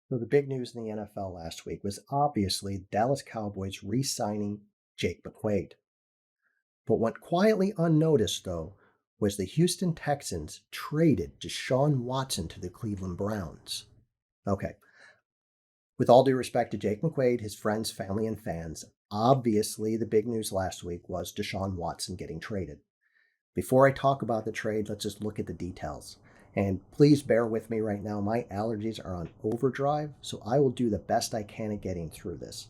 So the big news in the NFL last week was obviously the Dallas Cowboys re-signing Jake McQuaid. But what quietly unnoticed, though, was the Houston Texans traded Deshaun Watson to the Cleveland Browns. Okay, with all due respect to Jake McQuaid, his friends, family, and fans, obviously the big news last week was Deshaun Watson getting traded. Before I talk about the trade, let's just look at the details. And please bear with me right now. My allergies are on overdrive, so I will do the best I can at getting through this.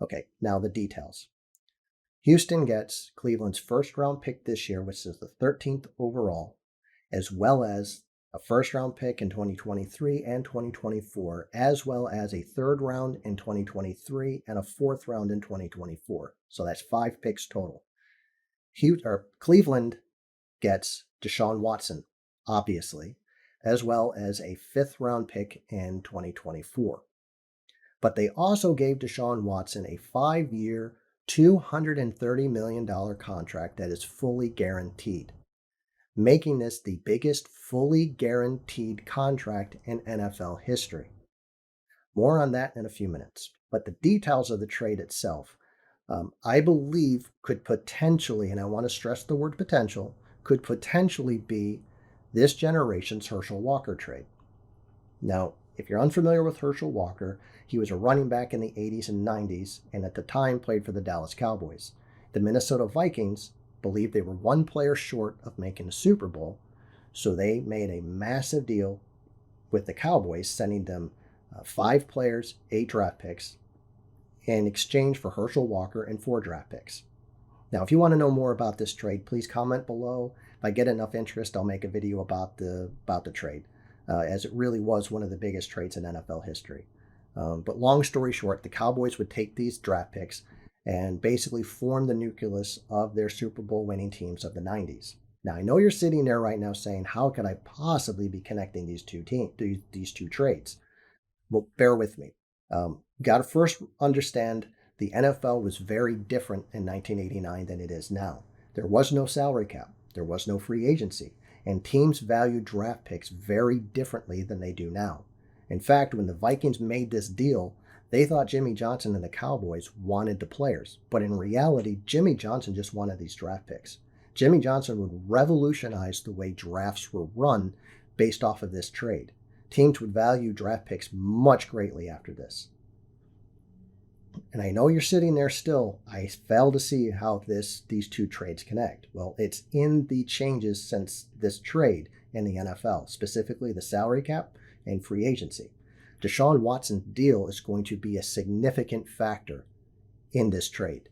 Okay, now the details. Houston gets Cleveland's first round pick this year, which is the 13th overall, as well as a first round pick in 2023 and 2024, as well as a third round in 2023 and a fourth round in 2024. So that's 5 picks total. Cleveland gets Deshaun Watson, obviously, as well as a fifth round pick in 2024. But they also gave Deshaun Watson a 5-year, $230 million contract that is fully guaranteed, making this the biggest fully guaranteed contract in NFL history. More on that in a few minutes. But the details of the trade itself, I believe, could potentially, and I want to stress the word potential, could potentially be this generation's Herschel Walker trade. Now, if you're unfamiliar with Herschel Walker, he was a running back in the 80s and 90s, and at the time played for the Dallas Cowboys. The Minnesota Vikings believed they were one player short of making the Super Bowl, so they made a massive deal with the Cowboys, sending them 5 players, 8 draft picks, in exchange for Herschel Walker and 4 draft picks. Now, if you want to know more about this trade, please comment below. If I get enough interest, I'll make a video about the trade, as it really was one of the biggest trades in NFL history. But long story short, the Cowboys would take these draft picks and basically form the nucleus of their Super Bowl winning teams of the 90s. Now, I know you're sitting there right now saying, how could I possibly be connecting these two trades? Well, bear with me. Got to first understand the NFL was very different in 1989 than it is now. There was no salary cap, there was no free agency, and teams valued draft picks very differently than they do now. In fact, when the Vikings made this deal, they thought Jimmy Johnson and the Cowboys wanted the players, but in reality, Jimmy Johnson just wanted these draft picks. Jimmy Johnson would revolutionize the way drafts were run based off of this trade. Teams would value draft picks much greatly after this. And I know you're sitting there still. I fail to see how these two trades connect. Well, it's in the changes since this trade in the NFL, specifically the salary cap and free agency. Deshaun Watson's deal is going to be a significant factor in this trade.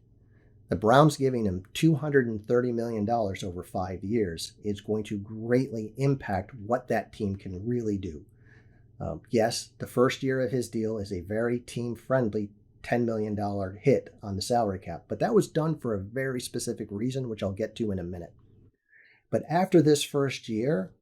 The Browns giving him $230 million over 5 years is going to greatly impact what that team can really do. Yes, the first year of his deal is a very team-friendly $10 million hit on the salary cap, but that was done for a very specific reason, which I'll get to in a minute. But after this first year,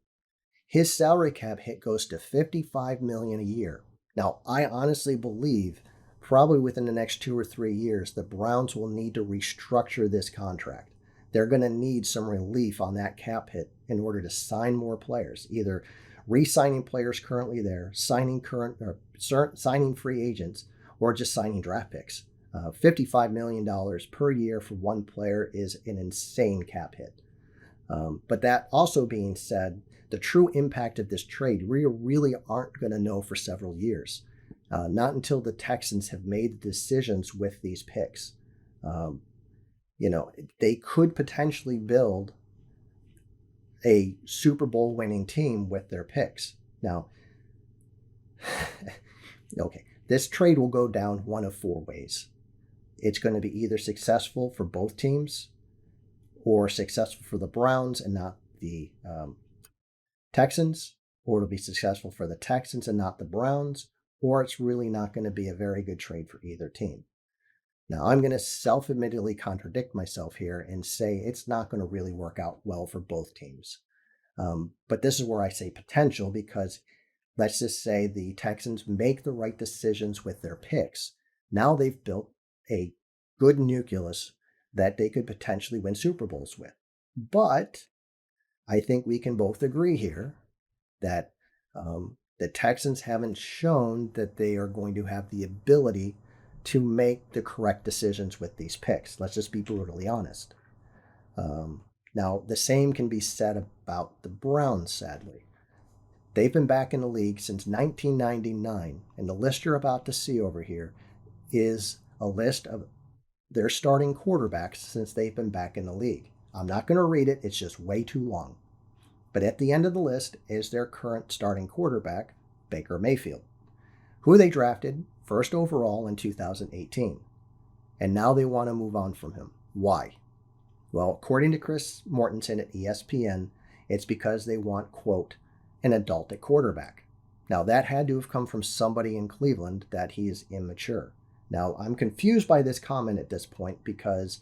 his salary cap hit goes to $55 million a year. Now, I honestly believe probably within the next 2 or 3 years, the Browns will need to restructure this contract. They're going to need some relief on that cap hit in order to sign more players, either re-signing players currently there, signing free agents, or just signing draft picks. $55 million per year for one player is an insane cap hit. But that also being said, the true impact of this trade we really aren't going to know for several years. Not until the Texans have made decisions with these picks. They could potentially build a Super Bowl winning team with their picks. Now, okay, this trade will go down one of 4 ways. It's going to be either successful for both teams or successful for the Browns and not the Texans, or it'll be successful for the Texans and not the Browns, or it's really not going to be a very good trade for either team. Now, I'm going to self-admittedly contradict myself here and say it's not going to really work out well for both teams. But this is where I say potential, because let's just say the Texans make the right decisions with their picks. Now they've built a good nucleus that they could potentially win Super Bowls with. But I think we can both agree here that The Texans haven't shown that they are going to have the ability to make the correct decisions with these picks. Let's just be brutally honest. Um, Now, the same can be said about the Browns, sadly. They've been back in the league since 1999, and the list you're about to see over here is a list of their starting quarterbacks since they've been back in the league. I'm not going to read it, it's just way too long. But at the end of the list is their current starting quarterback, Baker Mayfield, who they drafted first overall in 2018. And now they want to move on from him. Why? Well, according to Chris Mortensen at ESPN, it's because they want, quote, an adult at quarterback. Now, that had to have come from somebody in Cleveland that he is immature. Now, I'm confused by this comment at this point because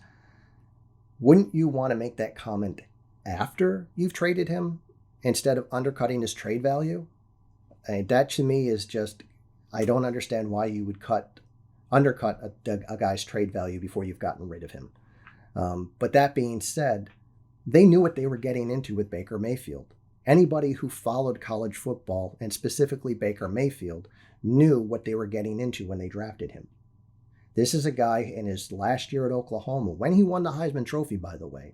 wouldn't you want to make that comment after you've traded him instead of undercutting his trade value? That to me is just, I don't understand why you would undercut a guy's trade value before you've gotten rid of him. But that being said, they knew what they were getting into with Baker Mayfield. Anybody who followed college football, and specifically Baker Mayfield, knew what they were getting into when they drafted him. This is a guy in his last year at Oklahoma, when he won the Heisman Trophy, by the way,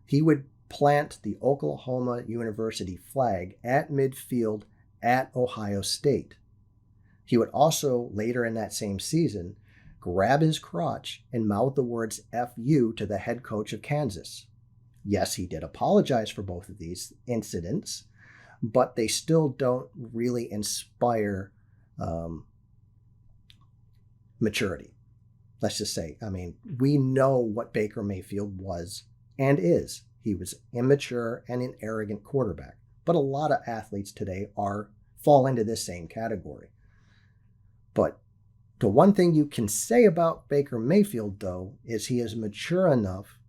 he would plant the Oklahoma University flag at midfield at Ohio State. He would also, later in that same season, grab his crotch and mouth the words F you to the head coach of Kansas. Yes, he did apologize for both of these incidents, but they still don't really inspire maturity. Let's just say, I mean, we know what Baker Mayfield was and is. He was immature and an arrogant quarterback. But a lot of athletes today fall into this same category. But the one thing you can say about Baker Mayfield, though, is he is mature enough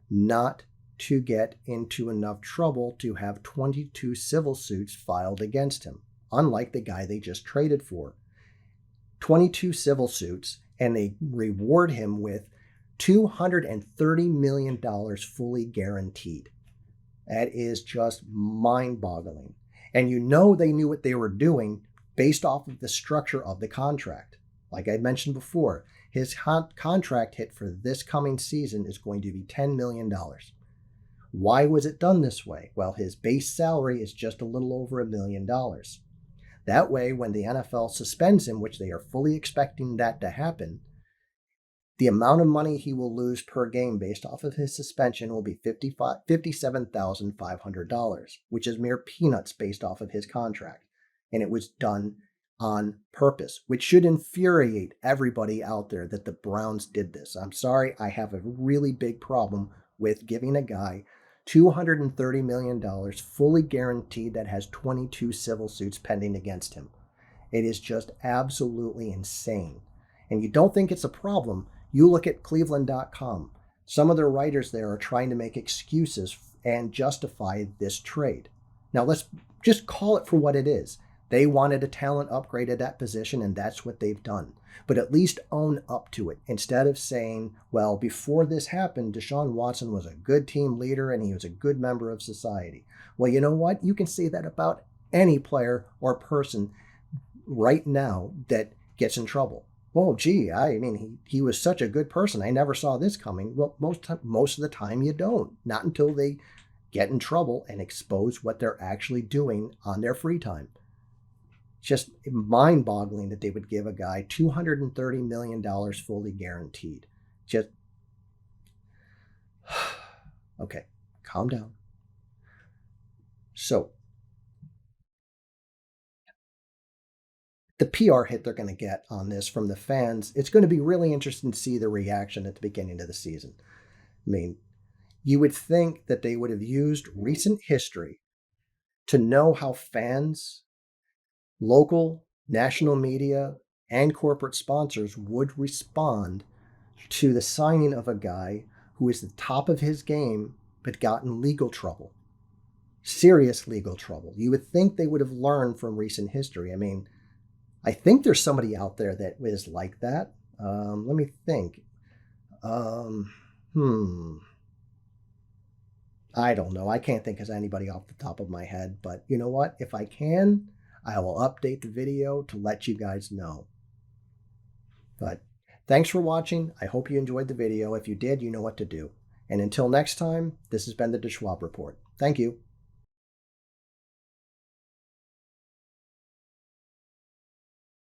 not to get into enough trouble to have 22 civil suits filed against him, unlike the guy they just traded for. 22 civil suits, and they reward him with $230 million fully guaranteed. That is just mind-boggling. And you know they knew what they were doing based off of the structure of the contract. Like I mentioned before, his contract hit for this coming season is going to be $10 million. Why was it done this way? Well, his base salary is just a little over $1 million. That way, when the NFL suspends him, which they are fully expecting that to happen, the amount of money he will lose per game based off of his suspension will be $57,500, which is mere peanuts based off of his contract. And it was done on purpose, which should infuriate everybody out there that the Browns did this. I'm sorry, I have a really big problem with giving a guy $230 million fully guaranteed that has 22 civil suits pending against him. It is just absolutely insane. And you don't think it's a problem, you look at Cleveland.com. Some of their writers there are trying to make excuses and justify this trade. Now let's just call it for what it is. They wanted a talent upgrade at that position, and that's what they've done. But at least own up to it instead of saying, well, before this happened, Deshaun Watson was a good team leader and he was a good member of society. Well, you know what? You can say that about any player or person right now that gets in trouble. Well, gee, I mean, he was such a good person. I never saw this coming. Well, most of the time you don't. Not until they get in trouble and expose what they're actually doing on their free time. Just mind-boggling that they would give a guy $230 million fully guaranteed. Just, okay, calm down. So, the PR hit they're going to get on this from the fans, it's going to be really interesting to see the reaction at the beginning of the season. I mean, you would think that they would have used recent history to know how fans, local, national media, and corporate sponsors would respond to the signing of a guy who is the top of his game but got in legal trouble. Serious legal trouble. You would think they would have learned from recent history. I mean, I think there's somebody out there that is like that. Let me think. I don't know. I can't think of anybody off the top of my head. But you know what? If I can, I will update the video to let you guys know. But thanks for watching. I hope you enjoyed the video. If you did, you know what to do. And until next time, this has been the DeSchwab Report. Thank you.